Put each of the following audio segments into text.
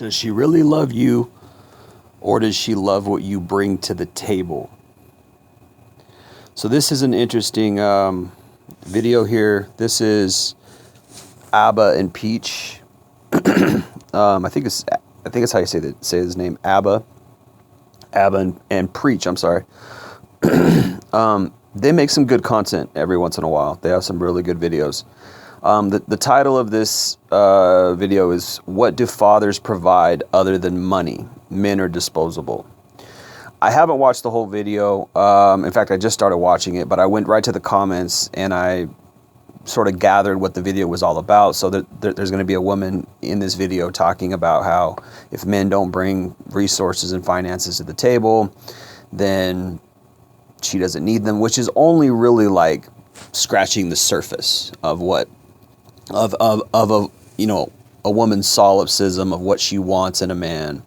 Does she really love you, or does she love what you bring to the table? So this is an interesting video here. This is Abba and Peach. I think it's how you say his name, Abba and Preach. I'm sorry. They make some good content every once in a while. They have some really good videos. The title of this video is "What Do Fathers Provide Other Than Money? Men Are Disposable." I haven't watched the whole video. In fact, I just started watching it, but I went right to the comments and I sort of gathered what the video was all about. So there's going to be a woman in this video talking about how if men don't bring resources and finances to the table, then she doesn't need them, which is only really like scratching the surface of what of a, you know, a woman's solipsism of what she wants in a man.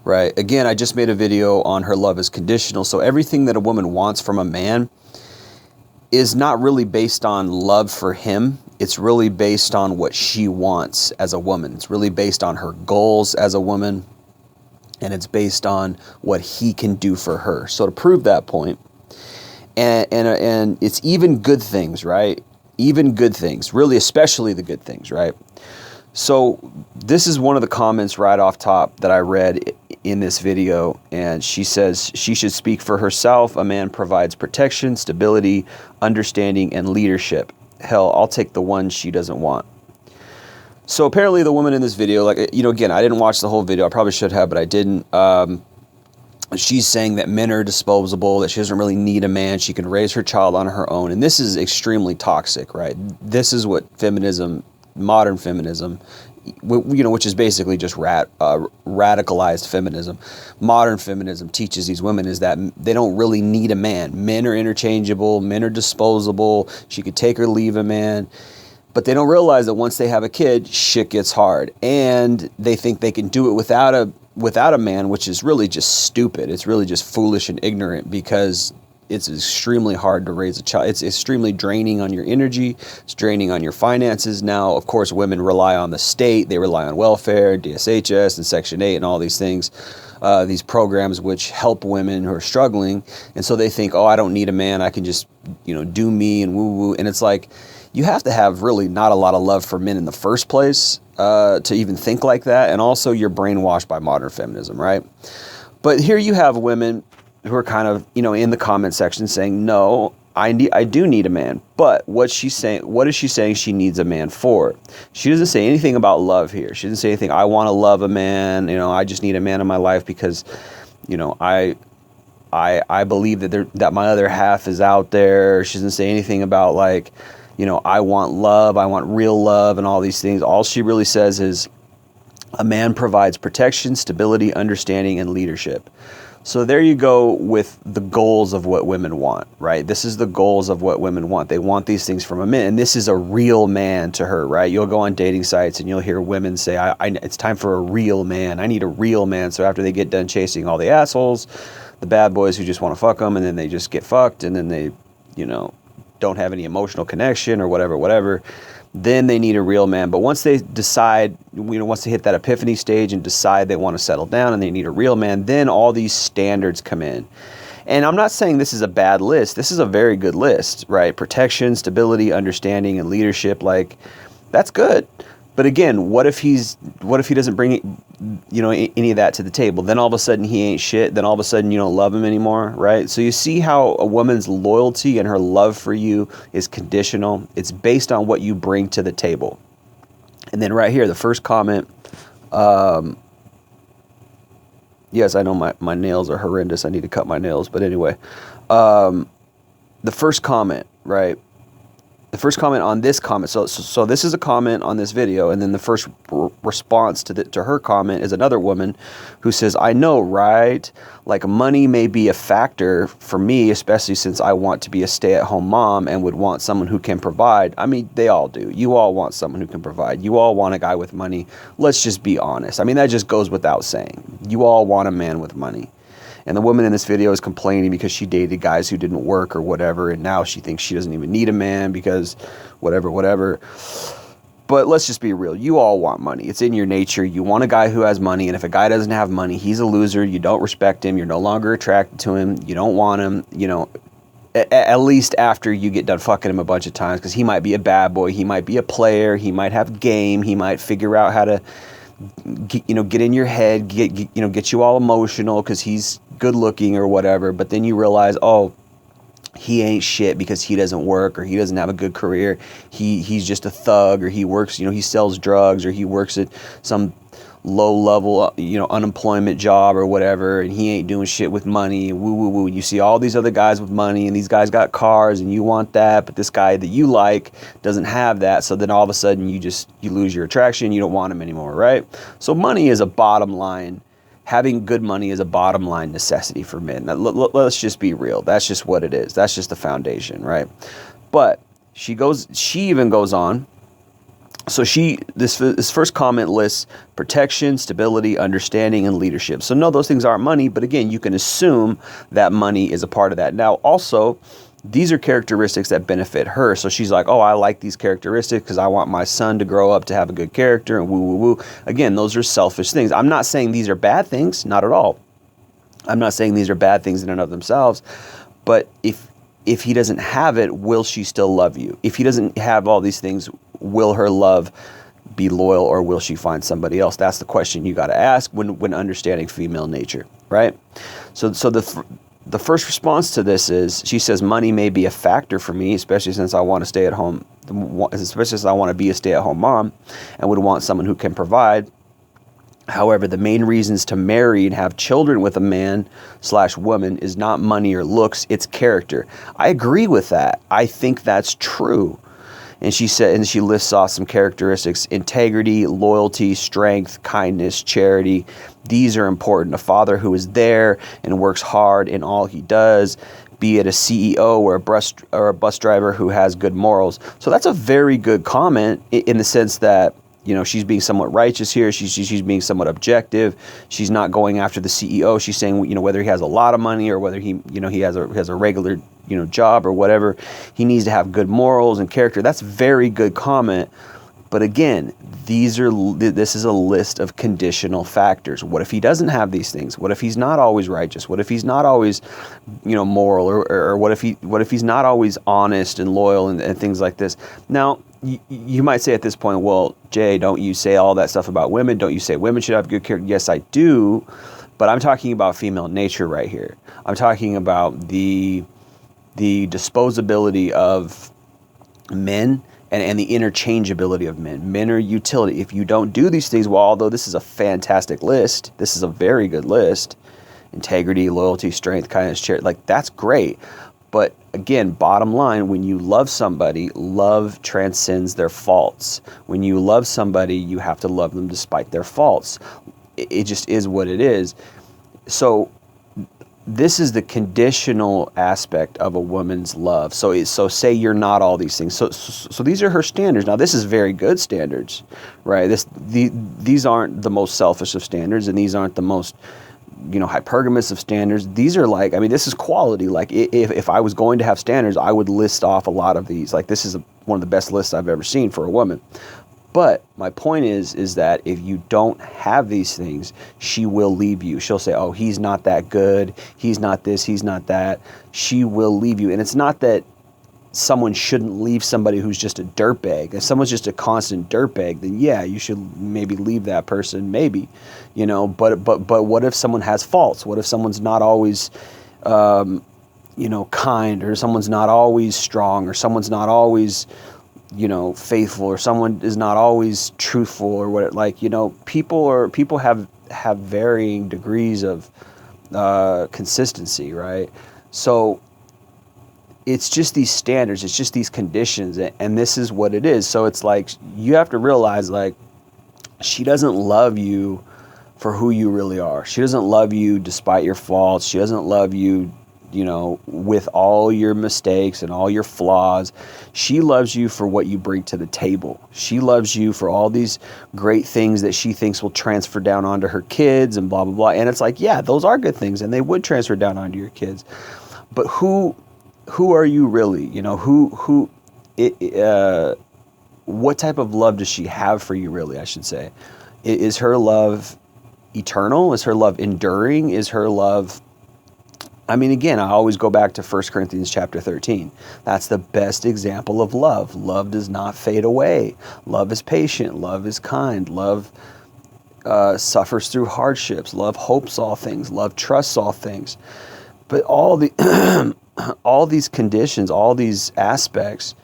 Right. Again, I just made a video on her love is conditional. So everything that a woman wants from a man is not really based on love for him. It's really based on what she wants as a woman. It's really based on her goals as a woman. And it's based on what he can do for her. So to prove that point, and it's even good things, right? Even good things, really, especially the good things, right? So this is one of the comments right off top that I read in this video, and she says she should speak for herself. A man provides protection, stability, understanding, and leadership. Hell, I'll take the one she doesn't want. So apparently the woman in this video, like, you know, again, I didn't watch the whole video. I probably should have, but I didn't. She's saying that men are disposable, that she doesn't really need a man. She can raise her child on her own. And this is extremely toxic, right? This is what feminism, modern feminism, you know, which is basically just radicalized feminism. Modern feminism teaches these women is that they don't really need a man. Men are interchangeable. Men are disposable. She could take or leave a man. But they don't realize that once they have a kid, shit gets hard. And they think they can do it without a man, which is really just stupid. It's really just foolish and ignorant, because it's extremely hard to raise a child. It's extremely draining on your energy. It's draining on your finances. Now, of course, women rely on the state. They rely on welfare, DSHS, and Section 8, and all these things, these programs which help women who are struggling. And so they think, oh, I don't need a man. I can just, you know, do me and woo-woo. And it's like, you have to have really not a lot of love for men in the first place to even think like that. And also you're brainwashed by modern feminism, right? But here you have women who are kind of, you know, in the comment section saying, no, I do need a man. But what is she saying she needs a man for? She doesn't say anything about love here. She doesn't say anything, I want to love a man, you know, I just need a man in my life because, you know, I believe that my other half is out there. She doesn't say anything about, like, you know, I want love, I want real love, and all these things. All she really says is a man provides protection, stability, understanding, and leadership. So there you go with the goals of what women want, right? This is the goals of what women want. They want these things from a man, and this is a real man to her, right? You'll go on dating sites and you'll hear women say, it's time for a real man. I need a real man. So after they get done chasing all the assholes, the bad boys who just want to fuck them, and then they just get fucked, and then they, you know, don't have any emotional connection or whatever, then they need a real man. But once they decide, you know, once they hit that epiphany stage and decide they want to settle down and they need a real man, then all these standards come in. And I'm not saying this is a bad list. This is a very good list, right? Protection, stability, understanding, and leadership. Like, that's good. But again, what if he doesn't bring, you know, any of that to the table? Then all of a sudden he ain't shit. Then all of a sudden you don't love him anymore, right? So you see how a woman's loyalty and her love for you is conditional. It's based on what you bring to the table. And then right here, the first comment. Yes, I know my nails are horrendous. I need to cut my nails. But anyway, the first comment, right? The first comment on this comment, so this is a comment on this video, and then the first response to her comment is another woman who says, I know, right? Like, money may be a factor for me, especially since I want to be a stay-at-home mom and would want someone who can provide. I mean, they all do. You all want someone who can provide. You all want a guy with money. Let's just be honest. I mean, that just goes without saying. You all want a man with money. And the woman in this video is complaining because she dated guys who didn't work or whatever, and now she thinks she doesn't even need a man because whatever. But let's just be real. You all want money. It's in your nature. You want a guy who has money. And if a guy doesn't have money, he's a loser. You don't respect him. You're no longer attracted to him. You don't want him, at least after you get done fucking him a bunch of times, because he might be a bad boy. He might be a player. He might have game. He might figure out how to, get in your head, get you all emotional because he's good looking or whatever. But then you realize, oh, he ain't shit because he doesn't work, or he doesn't have a good career. He's just a thug, or he works, he sells drugs, or he works at some low level, unemployment job or whatever, and he ain't doing shit with money. Woo woo woo. You see all these other guys with money, and these guys got cars, and you want that, but this guy that you like doesn't have that. So then all of a sudden you lose your attraction. You don't want him anymore, right? So money is a bottom line. Having good money is a bottom line necessity for men. Now, let's just be real. That's just what it is. That's just the foundation, right? But she even goes on. So this first comment lists protection, stability, understanding, and leadership. So no, those things aren't money, but again, you can assume that money is a part of that. Now, also, these are characteristics that benefit her. So she's like, oh, I like these characteristics because I want my son to grow up to have a good character and woo, woo, woo. Again, those are selfish things. I'm not saying these are bad things, not at all. I'm not saying these are bad things in and of themselves, but if he doesn't have it, will she still love you? If he doesn't have all these things, will her love be loyal, or will she find somebody else? That's the question you got to ask when understanding female nature, right? So the first response to this is, she says, money may be a factor for me, especially since I want to stay at home, especially since I want to be a stay-at-home mom and would want someone who can provide. However, the main reasons to marry and have children with a man/woman is not money or looks, it's character. I agree with that. I think that's true. And she lists off some characteristics: integrity, loyalty, strength, kindness, charity. These are important. A father who is there and works hard in all he does, be it a CEO or a bus driver who has good morals. So that's a very good comment in the sense that, she's being somewhat righteous here. She's being somewhat objective. She's not going after the CEO. She's saying, whether he has a lot of money or whether he has a regular, job or whatever, he needs to have good morals and character. That's a very good comment. But again, this is a list of conditional factors. What if he doesn't have these things? What if he's not always righteous? What if he's not always, moral, or what if he's not always honest and loyal and things like this? Now, you might say at this point, well, Jay, don't you say all that stuff about women? Don't you say women should have good character? Yes, I do. But I'm talking about female nature right here. I'm talking about the disposability of men and the interchangeability of men. Men are utility. If you don't do these things, well, although this is a fantastic list, this is a very good list, integrity, loyalty, strength, kindness, charity, that's great. But again, bottom line, when you love somebody, love transcends their faults. When you love somebody, you have to love them despite their faults. It just is what it is. So this is the conditional aspect of a woman's love. So say you're not all these things. So these are her standards. Now, this is very good standards, right? These aren't the most selfish of standards, and these aren't the most hypergamous of standards. These are this is quality. If I was going to have standards, I would list off a lot of these. This is one of the best lists I've ever seen for a woman. But my point is that if you don't have these things, she will leave you. She'll say, oh, he's not that good. He's not this. He's not that. She will leave you. And it's not that someone shouldn't leave somebody who's just a dirtbag. If someone's just a constant dirtbag, then yeah, you should maybe leave that person, maybe, but what if someone has faults? What if someone's not always, kind, or someone's not always strong, or someone's not always, faithful, or someone is not always truthful, or what, people have varying degrees of, consistency, right? So it's just these standards, it's just these conditions, and this is what it is. So it's you have to realize, she doesn't love you for who you really are. She doesn't love you despite your faults. She doesn't love you, with all your mistakes and all your flaws. She loves you for what you bring to the table. She loves you for all these great things that she thinks will transfer down onto her kids and blah, blah, blah. And it's yeah, those are good things, and they would transfer down onto your kids. But who are you really? what type of love does she have for you, really, I should say? Is her love eternal? Is her love enduring? Is her love... I mean, again, I always go back to 1 Corinthians chapter 13. That's the best example of love. Love does not fade away. Love is patient. Love is kind. Love suffers through hardships. Love hopes all things. Love trusts all things. But all these conditions, all these aspects,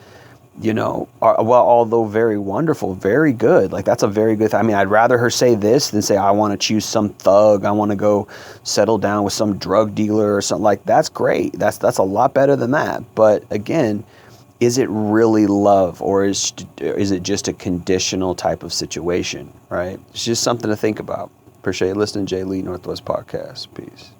are, well, although very wonderful, very good. Like, that's a very good thing. I mean, I'd rather her say this than say, I want to choose some thug. I want to go settle down with some drug dealer or something. Like, that's great. That's a lot better than that. But again, is it really love, or is it just a conditional type of situation, right? It's just something to think about. Appreciate you listening to Jay Lee Northwest Podcast. Peace.